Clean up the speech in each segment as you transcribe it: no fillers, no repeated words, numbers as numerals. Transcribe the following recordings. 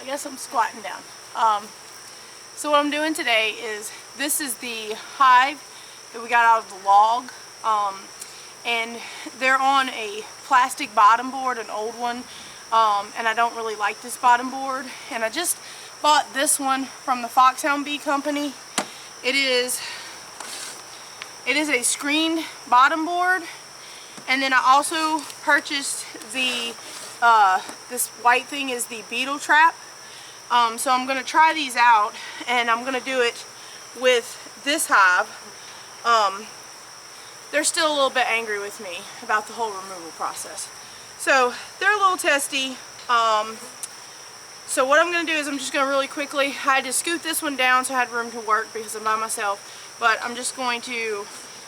I guess I'm squatting down. So what I'm doing today is, this is the hive that we got out of the log, and they're on a plastic bottom board, an old one, and I don't really like this bottom board, and I just bought this one from the Foxhound Bee Company. It is a screened bottom board, and then I also purchased the this white thing is the beetle trap. So I'm going to try these out, and I'm going to do it with this hive. They're still a little bit angry with me about the whole removal process. So they're a little testy. So what I'm going to do is I'm just going to really quickly, I had to scoot this one down so I had room to work because I'm by myself, but I'm just going to,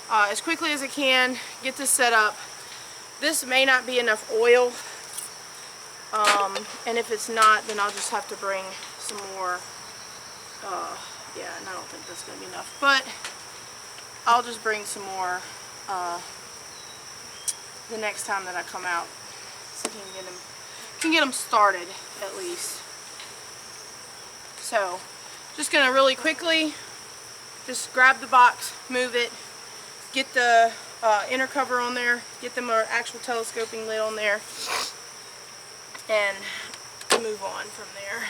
as quickly as I can, get this set up. This may not be enough oil, and if it's not, then I'll just have to bring some more. Yeah, and I don't think that's going to be enough, but I'll just bring some more the next time that I come out, so I can get them started at least. So just going to really quickly just grab the box, move it, get the inner cover on there, get them an actual telescoping lid on there, and move on from there.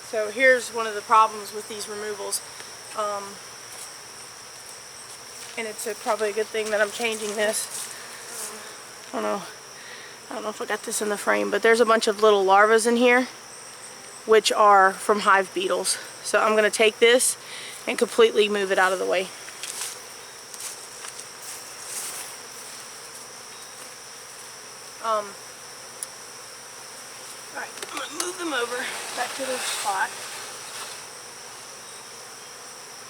So here's one of the problems with these removals, and it's probably a good thing that I'm changing this. I don't know if I got this in the frame, but there's a bunch of little larvae in here, which are from hive beetles. So I'm going to take this and completely move it out of the way. Alright, I'm going to move them over back to their spot.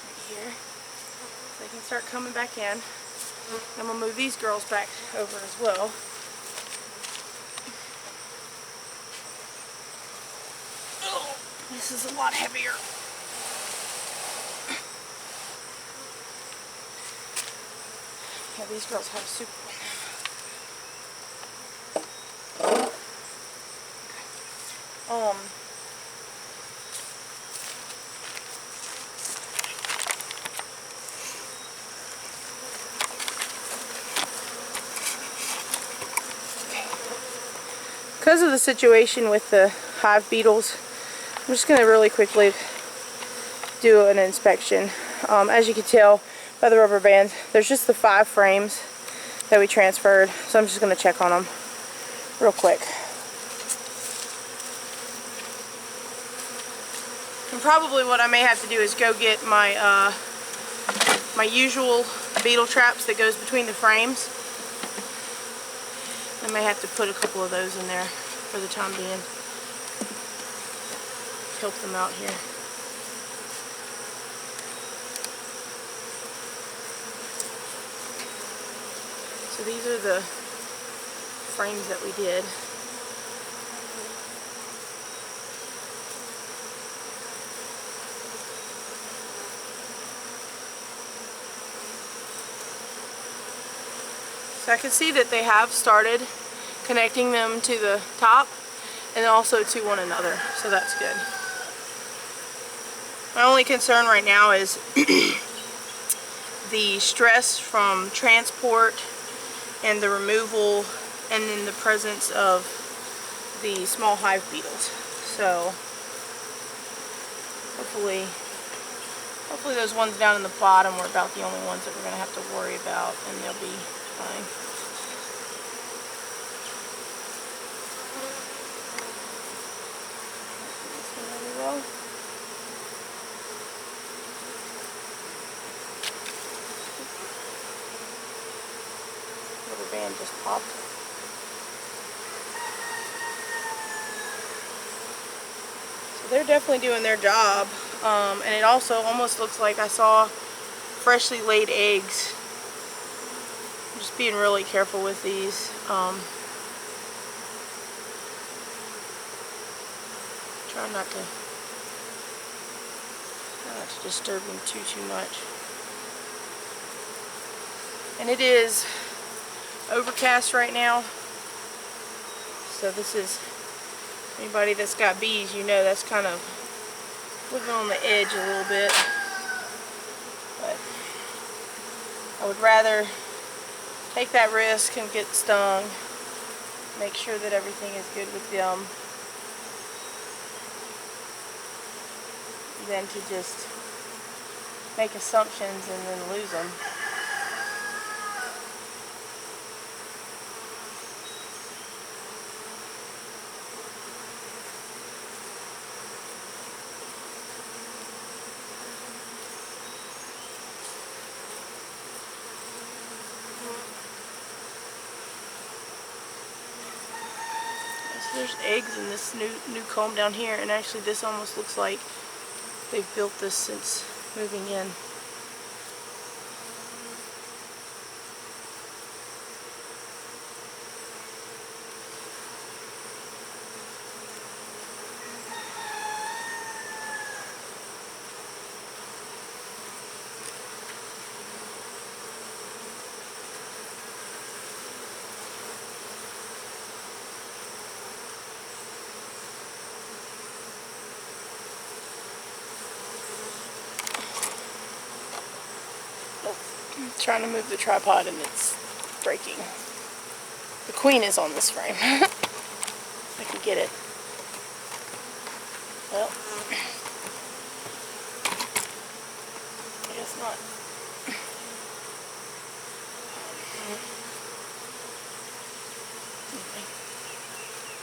Right here. So they can start coming back in. I'm going to move these girls back over as well. Oh, this is a lot heavier. Yeah, these girls have super. Because of the situation with the hive beetles, I'm just going to really quickly do an inspection. As you can tell by the rubber bands, there's just the 5 frames that we transferred, so I'm just going to check on them real quick. And probably what I may have to do is go get my my usual beetle traps that goes between the frames. I may have to put a couple of those in there for the time being. Help them out here. So these are the frames that we did. So I can see that they have started connecting them to the top and also to one another, so that's good. My only concern right now is the stress from transport and the removal, and then the presence of the small hive beetles. So hopefully those ones down in the bottom are about the only ones that we're going to have to worry about, and they'll be fine. Rubber band just popped. So they're definitely doing their job, and it also almost looks like I saw freshly laid eggs. I'm just being really careful with these. Try not to disturb them too much. And it is overcast right now. So this is, anybody that's got bees, you know that's kind of living on the edge a little bit. But I would rather take that risk and get stung, make sure that everything is good with them, than to just make assumptions and then lose them. So there's eggs in this new comb down here, and actually this almost looks like they've built this since moving in. I'm trying to move the tripod and it's breaking. The queen is on this frame. I can get it. Well, I guess not. Anyway,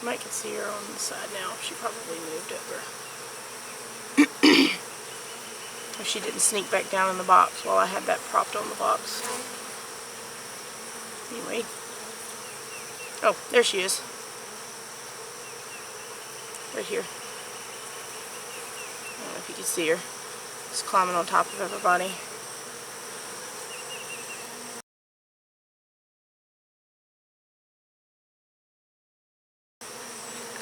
you might can see her on the side now. She probably moved over. If she didn't sneak back down in the box while I had that propped on the box. Anyway. Oh, there she is. Right here. I don't know if you can see her. Just climbing on top of everybody.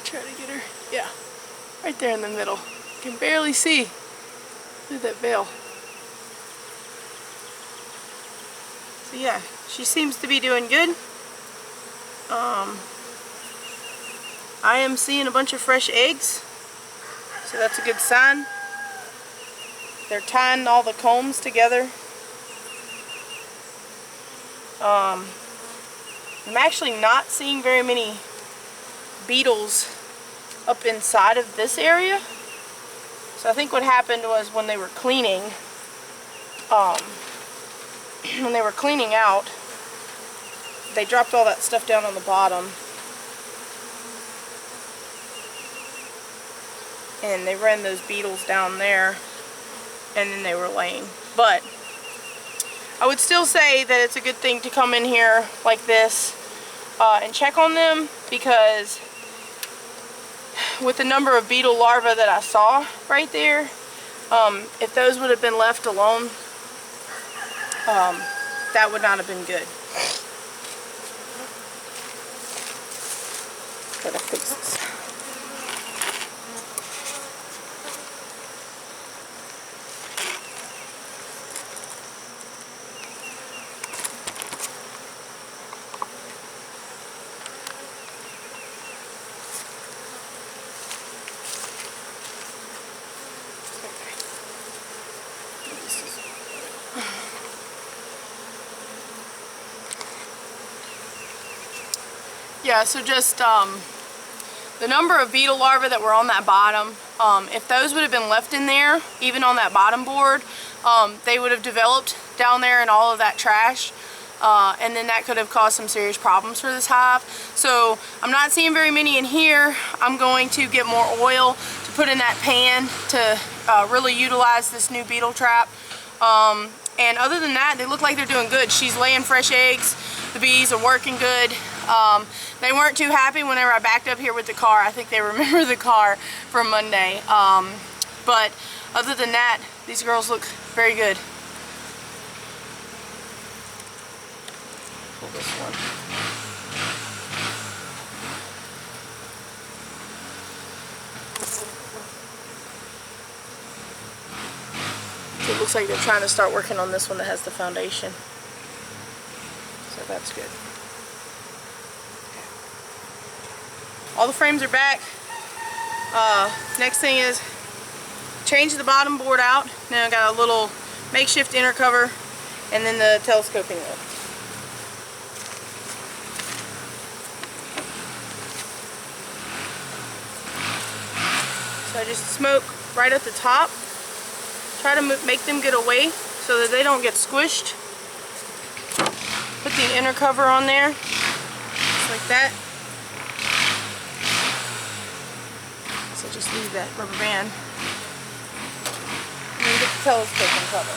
Try to get her. Yeah. Right there in the middle. You can barely see through that veil. So yeah, she seems to be doing good. I am seeing a bunch of fresh eggs, so that's a good sign. They're tying all the combs together. I'm actually not seeing very many beetles up inside of this area. So I think what happened was when they were cleaning, out, they dropped all that stuff down on the bottom. And they ran those beetles down there, and then they were laying. But I would still say that it's a good thing to come in here like this and check on them, because with the number of beetle larvae that I saw right there, if those would have been left alone, that would not have been good. Gotta fix this. Yeah, so just the number of beetle larvae that were on that bottom, if those would have been left in there, even on that bottom board, they would have developed down there in all of that trash, and then that could have caused some serious problems for this hive. So I'm not seeing very many in here. I'm going to get more oil to put in that pan to really utilize this new beetle trap. And other than that, they look like they're doing good. She's laying fresh eggs. The bees are working good. They weren't too happy whenever I backed up here with the car. I think they remember the car from Monday. But other than that, these girls look very good. Pull this one. looks like they're trying to start working on this one that has the foundation. So that's good. All the frames are back. Next thing is change the bottom board out. Now I got a little makeshift inner cover and then the telescoping lid. So I just smoke right at the top. Try to make them get away so that they don't get squished. Put the inner cover on there, just like that. So just leave that rubber band. And then get the telescoping cover.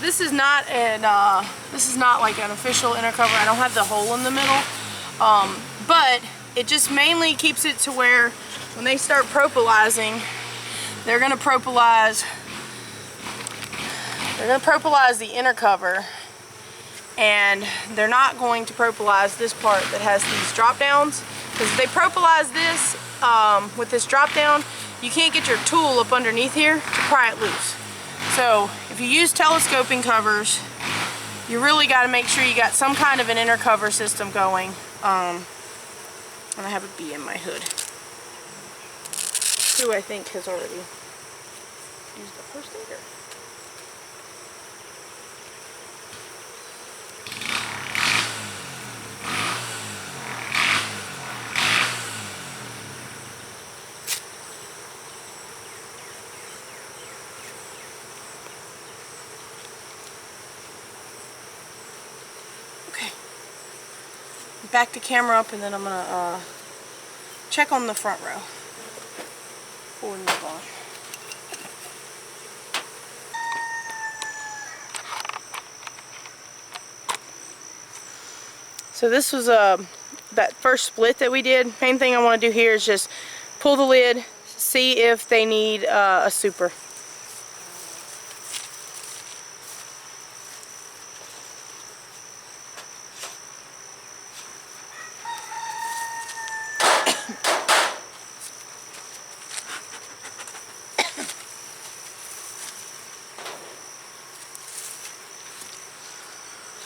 This is not like an official inner cover. I don't have the hole in the middle, but it just mainly keeps it to where when they start propalizing, they're gonna propalize the inner cover, and they're not going to propalize this part that has these drop downs, because if they propalize this with this drop down, you can't get your tool up underneath here to pry it loose. So if you use telescoping covers, you really got to make sure you got some kind of an inner cover system going. And I have a bee in my hood, who I think has already used the first aider. Okay, back the camera up, and then I'm gonna check on the front row before we move on. So this was that first split that we did. Main thing I want to do here is just pull the lid, see if they need a super.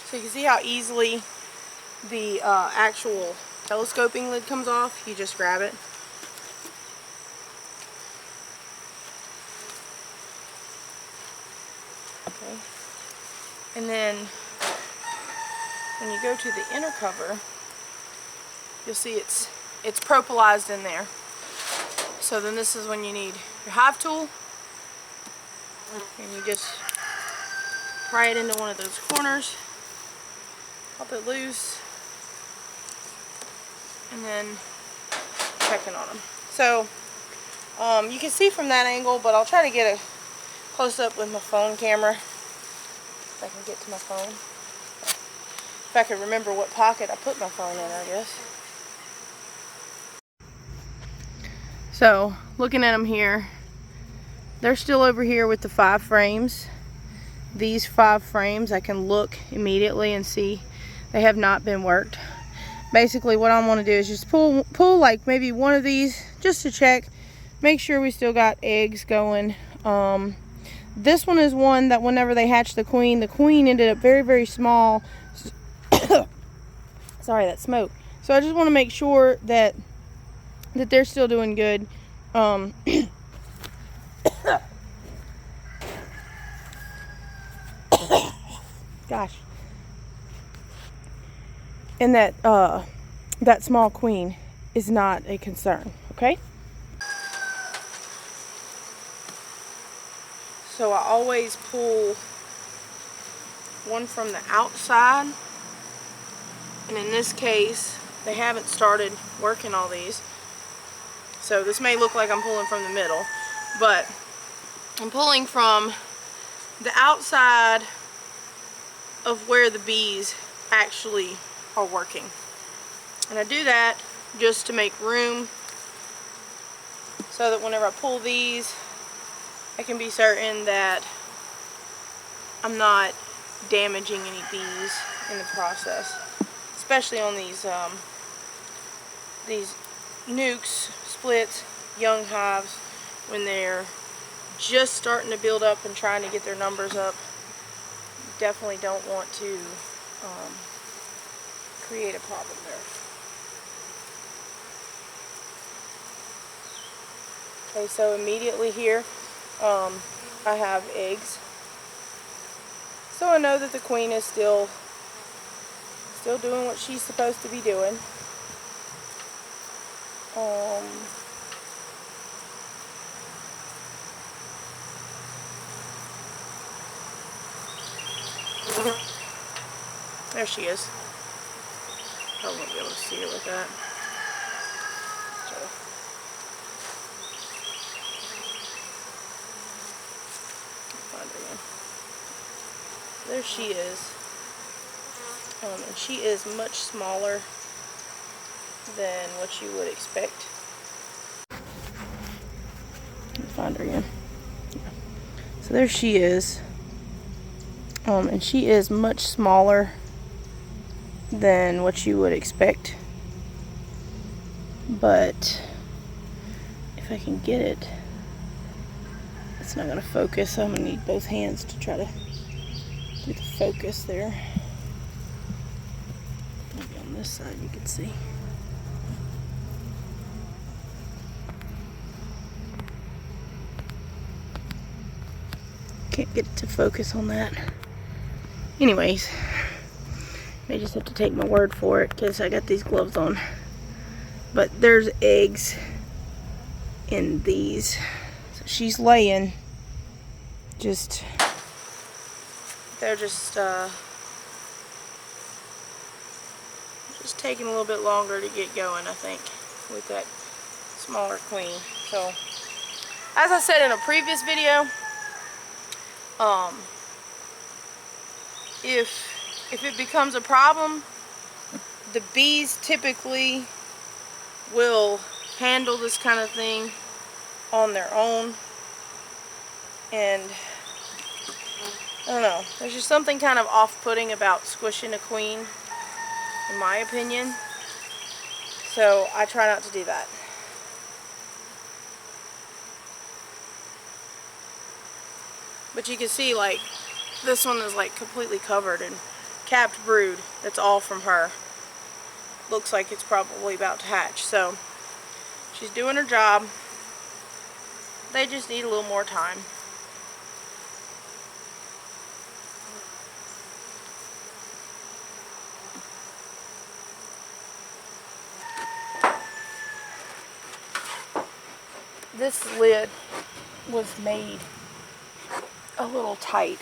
So you can see how easily the actual telescoping lid comes off. You just grab it. Okay. And then when you go to the inner cover, you'll see it's propalized in there. So then this is when you need your hive tool, and you just pry it into one of those corners. Pop it loose, and then checking on them. So you can see from that angle, but I'll try to get a close up with my phone camera if I can get to my phone. If I can remember what pocket I put my phone in, I guess. So looking at them here, they're still over here with the 5 frames. These 5 frames, I can look immediately and see they have not been worked. Basically what I want to do is just pull like maybe one of these just to check, make sure we still got eggs going. This one is one that whenever they hatched the queen ended up very, very small. Sorry, that smoke. So I just want to make sure that they're still doing good. Gosh. And that that small queen is not a concern, okay? So I always pull one from the outside, and in this case they haven't started working all these, so this may look like I'm pulling from the middle, but I'm pulling from the outside of where the bees actually are working. And I do that just to make room so that whenever I pull these, I can be certain that I'm not damaging any bees in the process, especially on these nukes, splits, young hives, when they're just starting to build up and trying to get their numbers up, you definitely don't want to create a problem there. Okay, so immediately here I have eggs. So I know that the queen is still doing what she's supposed to be doing. There she is. I won't be able to see her with that. So. Find her again. There she is. And she is much smaller than what you would expect. Find her again. So there she is. And she is much smaller than what you would expect. But if I can get it, it's not going to focus, so I'm going to need both hands to try to do the focus there. Maybe on this side you can see. Can't get it to focus on that. Anyways, I just have to take my word for it because I got these gloves on. But there's eggs in these. So she's laying. They're just taking a little bit longer to get going, I think, with that smaller queen. So, as I said in a previous video, if it becomes a problem, the bees typically will handle this kind of thing on their own. And I don't know, there's just something kind of off-putting about squishing a queen, in my opinion. So I try not to do that. But you can see, like, this one is like completely covered in capped brood. That's all from her. Looks like it's probably about to hatch. So she's doing her job. They just need a little more time. This lid was made a little tight.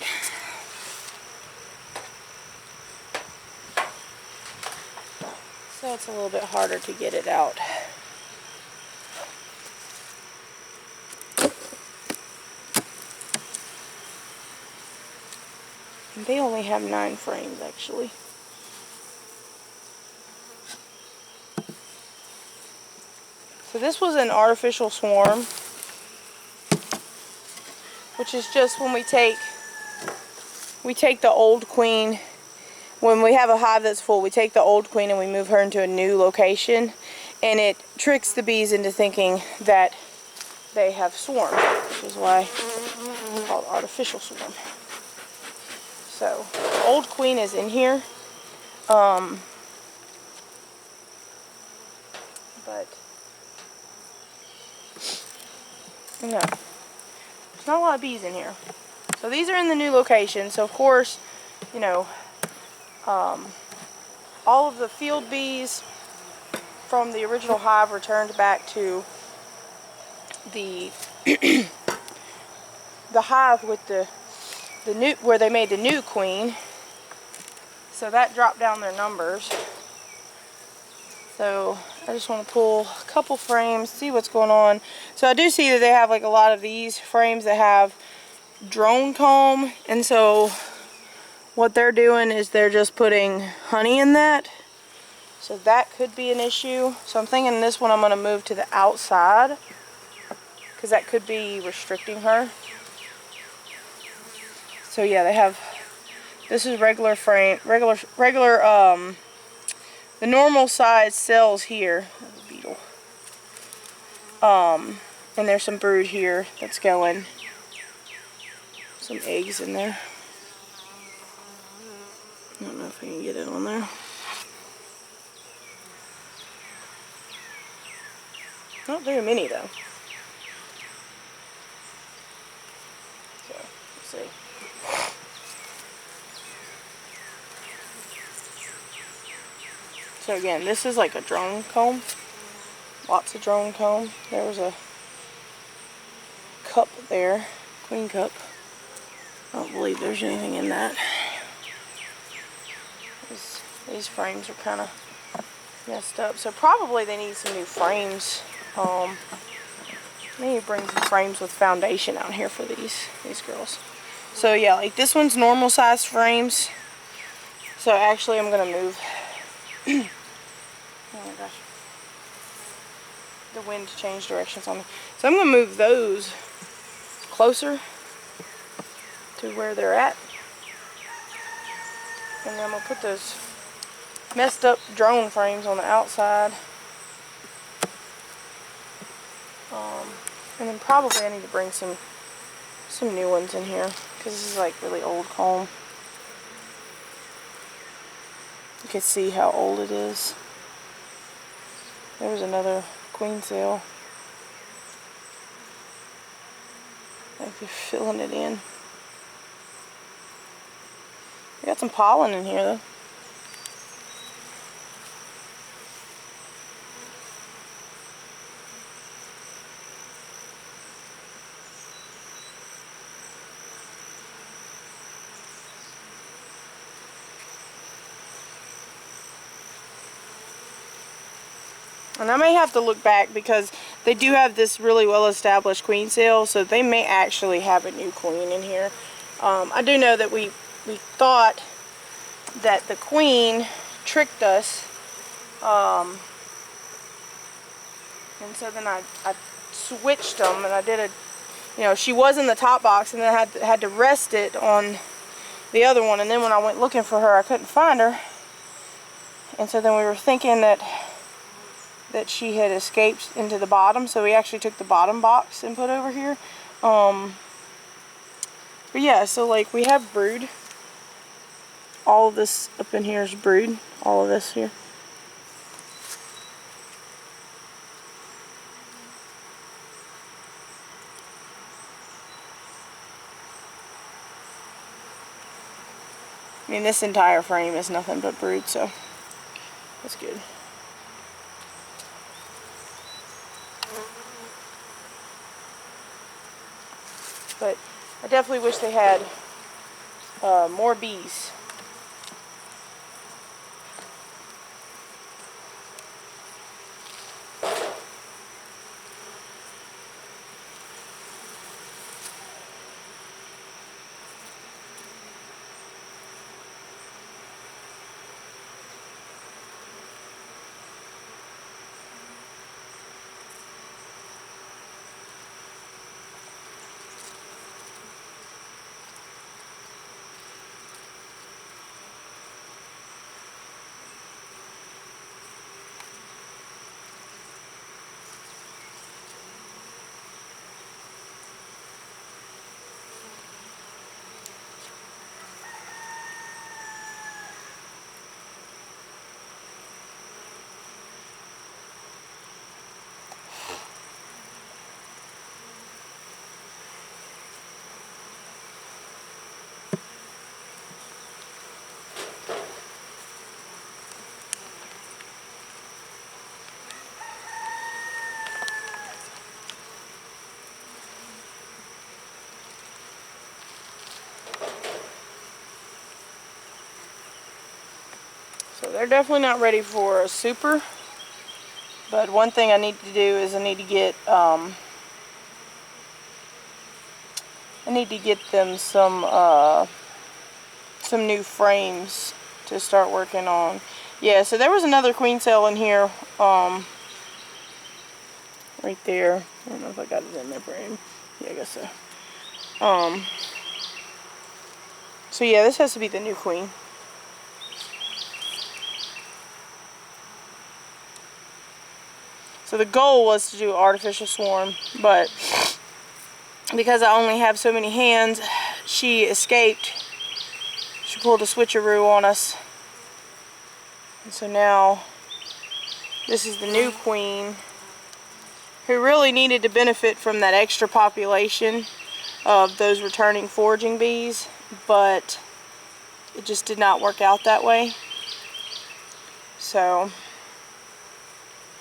So it's a little bit harder to get it out. And they only have 9 frames actually. So this was an artificial swarm, which is just when we take the old queen. When we have a hive that's full, we take the old queen and we move her into a new location, and it tricks the bees into thinking that they have swarmed, which is why it's called artificial swarm. So, the old queen is in here, but no, there's not a lot of bees in here. So these are in the new location, so of course, you know, all of the field bees from the original hive returned back to the the hive with the new, where they made the new queen. So that dropped down their numbers. So I just want to pull a couple frames, see what's going on. So I do see that they have like a lot of these frames that have drone comb, and so what they're doing is they're just putting honey in that. So that could be an issue. So I'm thinking this one I'm going to move to the outside, because that could be restricting her. So yeah, they have, this is regular frame, the normal size cells here. There's a beetle. And there's some brood here that's going. Some eggs in there. I don't know if I can get it on there. Not very many though. So, let's see. So again, this is like a drone comb. Lots of drone comb. There was a cup there. Queen cup. I don't believe there's anything in that. These frames are kind of messed up. So probably they need some new frames. Maybe bring some frames with foundation out here for these girls. So yeah, like this one's normal size frames. So actually I'm gonna move. Oh my gosh. The wind changed directions on me. So I'm gonna move those closer to where they're at. And then I'm gonna put those messed up drone frames on the outside. And then probably I need to bring some new ones in here because this is like really old comb. You can see how old it is. There's another queen cell. Like they're filling it in. We got some pollen in here though. And I may have to look back because they do have this really well established queen cell, so they may actually have a new queen in here. I do know that we thought that the queen tricked us, and so then I switched them, and I did she was in the top box, and then I had to rest it on the other one, and then when I went looking for her, I couldn't find her, and so then we were thinking that she had escaped into the bottom, so we actually took the bottom box and put over here. But yeah, so like we have brood. All of this up in here is brood. All of this here. I mean, this entire frame is nothing but brood, so that's good. But I definitely wish they had more bees. So they're definitely not ready for a super. But one thing I need to do is I need to get them some new frames to start working on. Yeah, so there was another queen cell in here, right there. I don't know if I got it in there frame. Yeah, I guess so. So yeah, this has to be the new queen. So the goal was to do artificial swarm, but because I only have so many hands, she escaped. She pulled a switcheroo on us. And so now this is the new queen, who really needed to benefit from that extra population of those returning foraging bees, but it just did not work out that way. So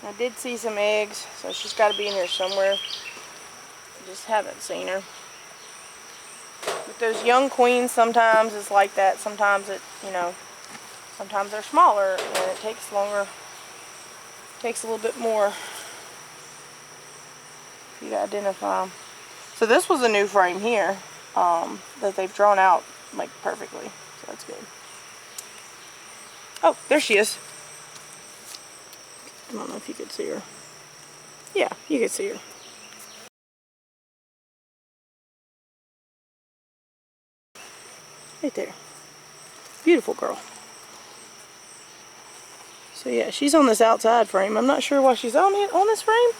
I did see some eggs, so she's got to be in here somewhere. I just haven't seen her. With those young queens, sometimes it's like that. Sometimes it, you know, sometimes they're smaller and it takes longer. It takes a little bit more for you to identify them. So this was a new frame here that they've drawn out like perfectly. So that's good. Oh, there she is. I don't know if you could see her. Yeah, you could see her. Right there. Beautiful girl. So yeah, she's on this outside frame. I'm not sure why she's on this frame.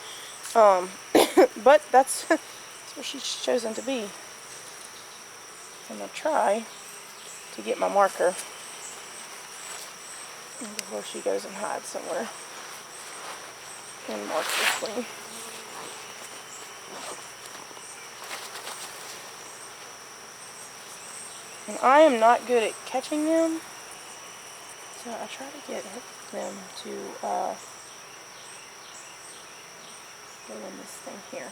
But that's where she's chosen to be. I'm gonna try to get my marker before she goes and hides somewhere and mark this queen. And I am not good at catching them, so I try to get them to go in this thing here.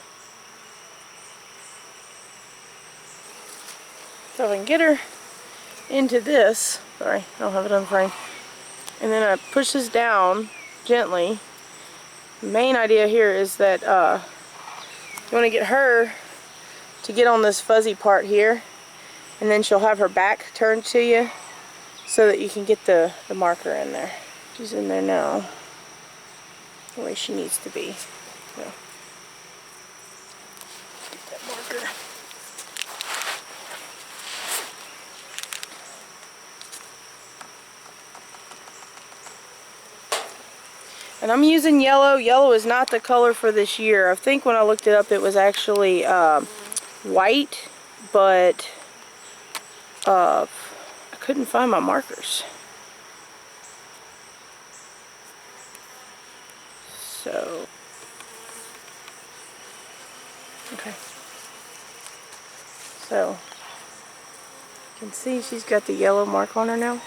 So if I can get her into this, sorry, I don't have it on frame, and then I push this down gently. The main idea here is that you want to get her to get on this fuzzy part here, and then she'll have her back turned to you so that you can get the marker in there. She's in there now, the way she needs to be. So, get that marker. And I'm using yellow. Yellow is not the color for this year. I think when I looked it up it was actually white, but I couldn't find my markers. So, okay. So, you can see she's got the yellow mark on her now.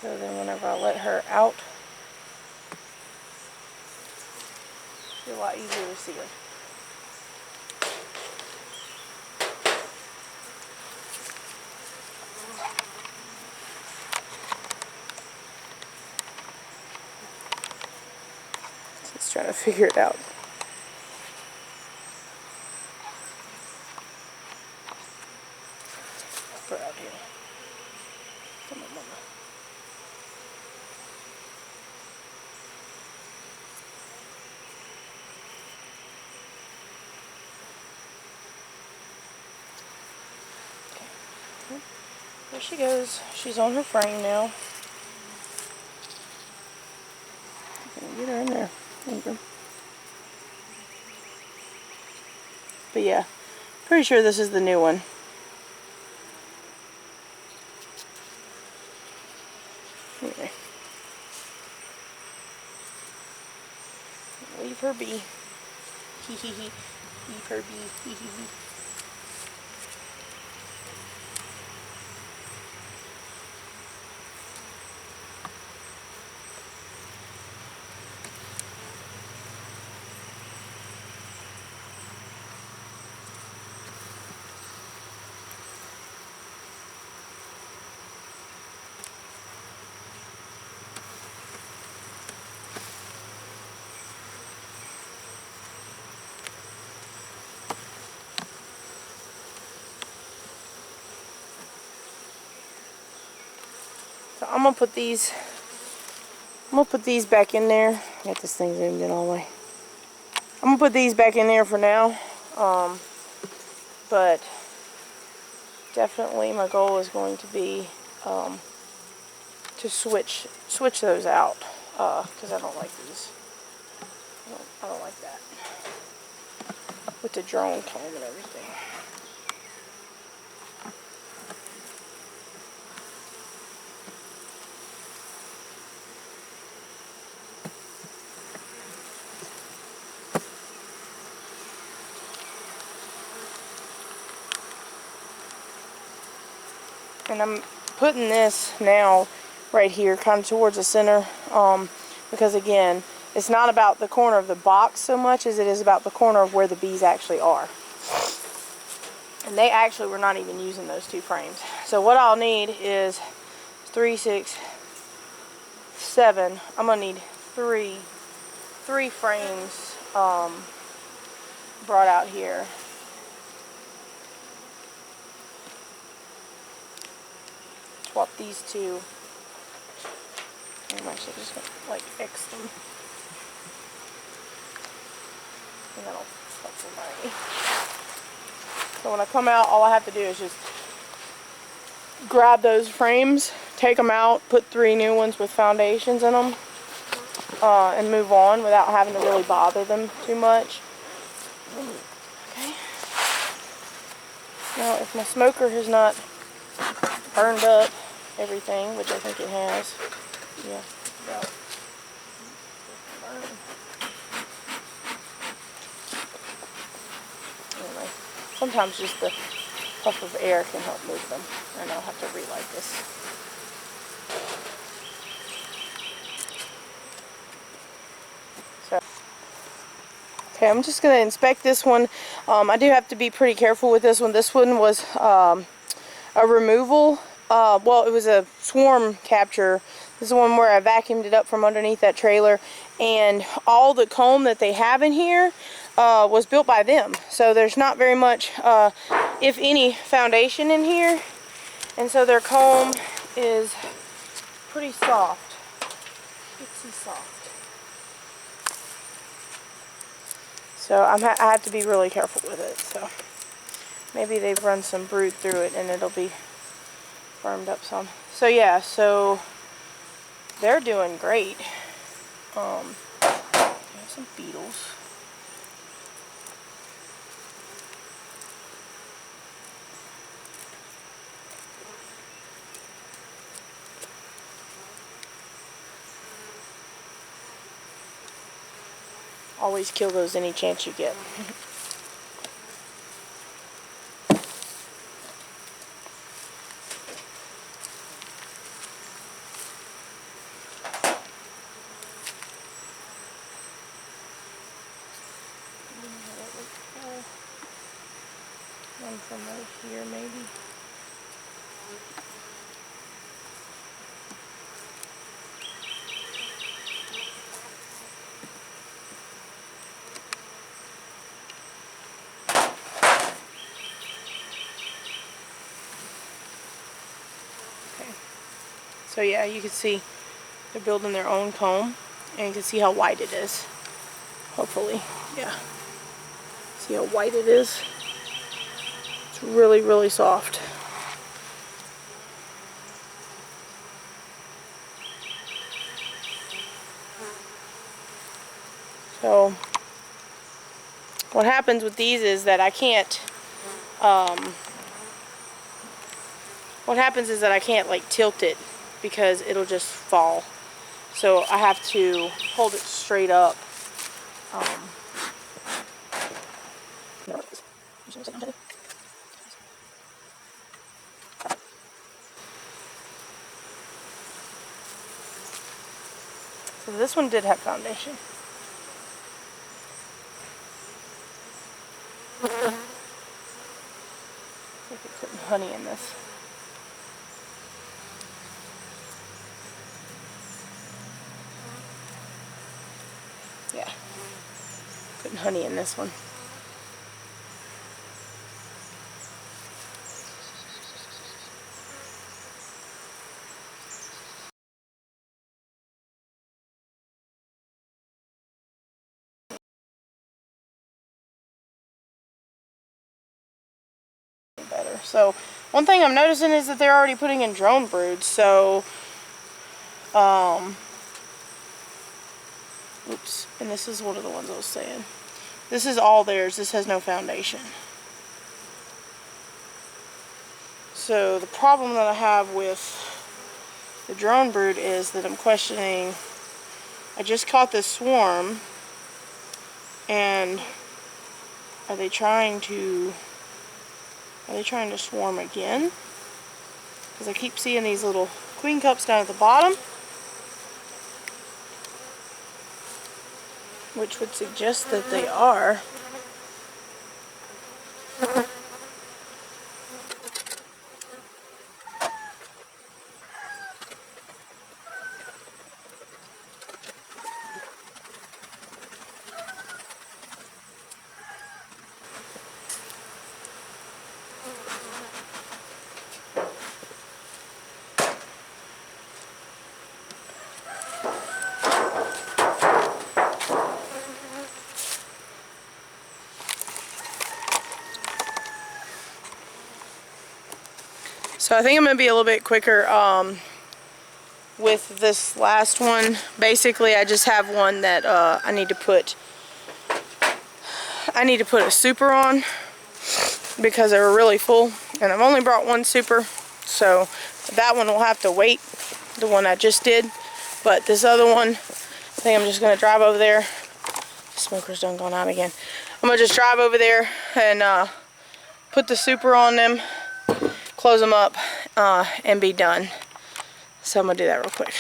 So then whenever I let her out, it'll be a lot easier to see her. Just trying to figure it out. Put her out here. Come on, Mama. Okay. There she goes. She's on her frame now. I'm gonna get her in there. There you go. But yeah, pretty sure this is the new one. Anyway. Leave her be. Hee hee hee. Leave her be. Hee hee hee. So I'm gonna put these back in there. Get this thing zoomed in all the way. I'm gonna put these back in there for now. But definitely my goal is going to be to switch those out. because I don't like these. I don't like that. With the drone comb and everything. And I'm putting this now right here kind of towards the center because again, it's not about the corner of the box so much as it is about the corner of where the bees actually are. And they actually were not even using those 2 frames. So what I'll need is 3, 6, 7. I'm going to need 3 frames brought out here. Swap these 2. I'm actually just going to like X them. And that'll help me. So when I come out, all I have to do is just grab those frames, take them out, put 3 new ones with foundations in them, and move on without having to really bother them too much. Okay. Now, if my smoker has not burned up everything, which I think it has, yeah, about. Anyway, sometimes just the puff of air can help move them, and I'll have to relight this. So, okay, I'm just going to inspect this one. I do have to be pretty careful with this one. This one was a removal. Well, it was a swarm capture. This is the one where I vacuumed it up from underneath that trailer, and all the comb that they have in here was built by them. So there's not very much, if any, foundation in here, and so their comb is pretty soft. Pretty soft. So I have to be really careful with it. So maybe they've run some brood through it and it'll be firmed up some. So yeah, so they're doing great. There's some beetles. Always kill those any chance you get. One from right here, maybe. Okay. So yeah, you can see they're building their own comb, and you can see how white it is. Hopefully, yeah. See how white it is? It's really, really soft. So what happens with these is that I can't, like tilt it because it'll just fall. So I have to hold it straight up. So this one did have foundation. I could put honey in this. Yeah, putting honey in this one. Better. So one thing I'm noticing is that they're already putting in drone broods. So Oops, and this is one of the ones I was saying. This is all theirs. This has no foundation. So the problem that I have with the drone brood is that I'm questioning, I just caught this swarm, and are they trying to swarm again? Because I keep seeing these little queen cups down at the bottom, which would suggest that they are. So I think I'm going to be a little bit quicker with this last one. Basically, I just have one that I need to put a super on because they were really full, and I've only brought one super, so that one will have to wait, the one I just did. But this other one, I think I'm just going to drive over there. The smoker's done gone out again. I'm going to just drive over there and put the super on them, close them up, and be done. So I'm going to do that real quick.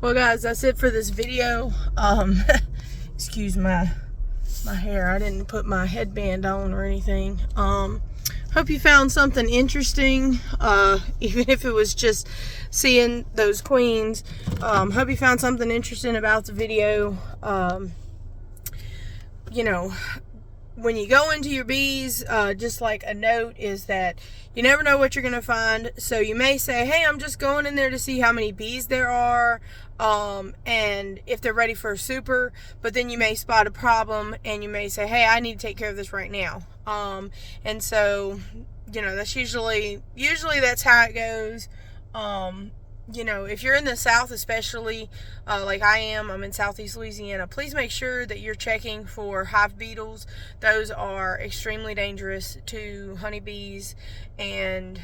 Well guys, that's it for this video. Excuse my hair. I didn't put my headband on or anything. Hope you found something interesting, even if it was just seeing those queens. Hope you found something interesting about the video. You know, when you go into your bees, just like a note is that you never know what you're going to find. So you may say, hey, I'm just going in there to see how many bees there are, and if they're ready for a super, but then you may spot a problem and you may say, hey, I need to take care of this right now. And so, you know, that's usually that's how it goes. You know, if you're in the South, especially like I am, I'm in Southeast Louisiana, please make sure that you're checking for hive beetles. Those are extremely dangerous to honeybees, and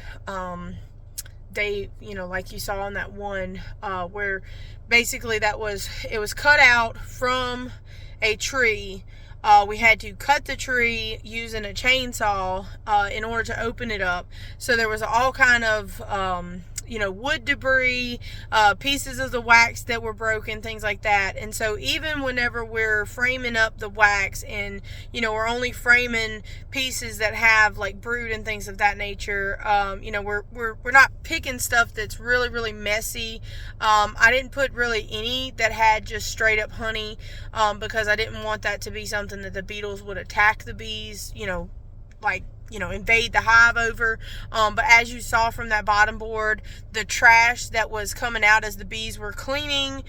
they, you know, like you saw on that one where basically it was cut out from a tree. We had to cut the tree using a chainsaw in order to open it up. So there was all kind of you know, wood debris, pieces of the wax that were broken, things like that. And so even whenever we're framing up the wax, and you know, we're only framing pieces that have like brood and things of that nature, you know, we're not picking stuff that's really messy. I didn't put really any that had just straight up honey, because I didn't want that to be something that the beetles would attack the bees, you know, like, you know, invade the hive over. But as you saw from that bottom board, the trash that was coming out as the bees were cleaning,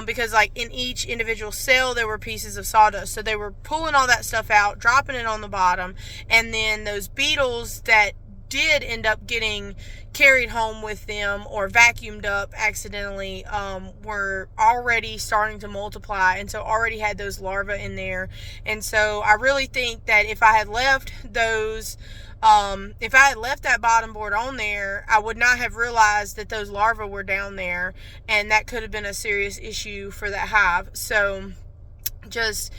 because like in each individual cell there were pieces of sawdust, so they were pulling all that stuff out, dropping it on the bottom, and then those beetles that did end up getting carried home with them or vacuumed up accidentally were already starting to multiply, and so already had those larvae in there. And so I really think that if I had left those if I had left that bottom board on there, I would not have realized that those larvae were down there, and that could have been a serious issue for that hive. So just,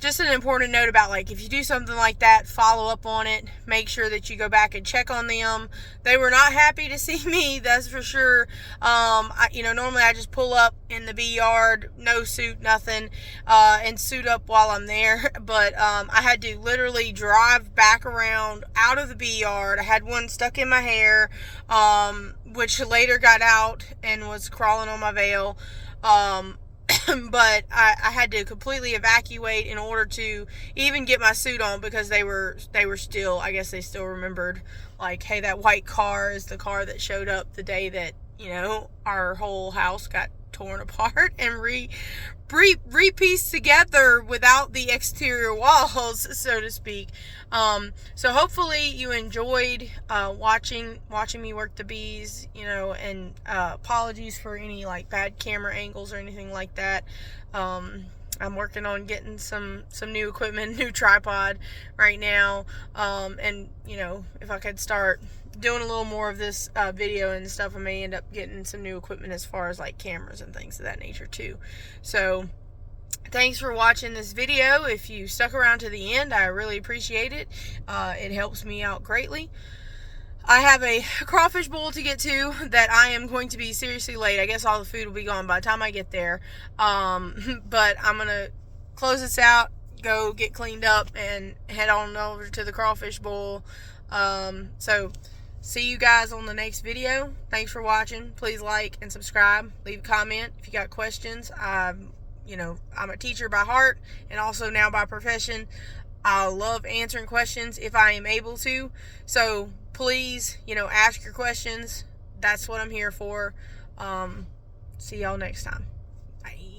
just an important note about, like, if you do something like that, follow up on it. Make sure that you go back and check on them. They were not happy to see me, that's for sure. Normally I just pull up in the bee yard, no suit, nothing, and suit up while I'm there. But I had to literally drive back around out of the bee yard. I had one stuck in my hair, which later got out and was crawling on my veil. But I had to completely evacuate in order to even get my suit on, because they were still, I guess they still remembered, like, hey, that white car is the car that showed up the day that, our whole house got torn apart and re-pieced together without the exterior walls, so to speak. So hopefully you enjoyed watching me work the bees, and apologies for any like bad camera angles or anything like that. I'm working on getting some new equipment, new tripod right now, and if I could start doing a little more of this video and stuff, I may end up getting some new equipment as far as like cameras and things of that nature too. So thanks for watching this video. If you stuck around to the end, I really appreciate it. It helps me out greatly. I have a crawfish bowl to get to that I am going to be seriously late. I guess all the food will be gone by the time I get there. But I'm going to close this out, go get cleaned up, and head on over to the crawfish bowl. So see you guys on the next video. Thanks for watching. Please like and subscribe. Leave a comment if you got questions. I'm a teacher by heart and also now by profession. I love answering questions if I am able to. So please, ask your questions. That's what I'm here for. See y'all next time. Bye.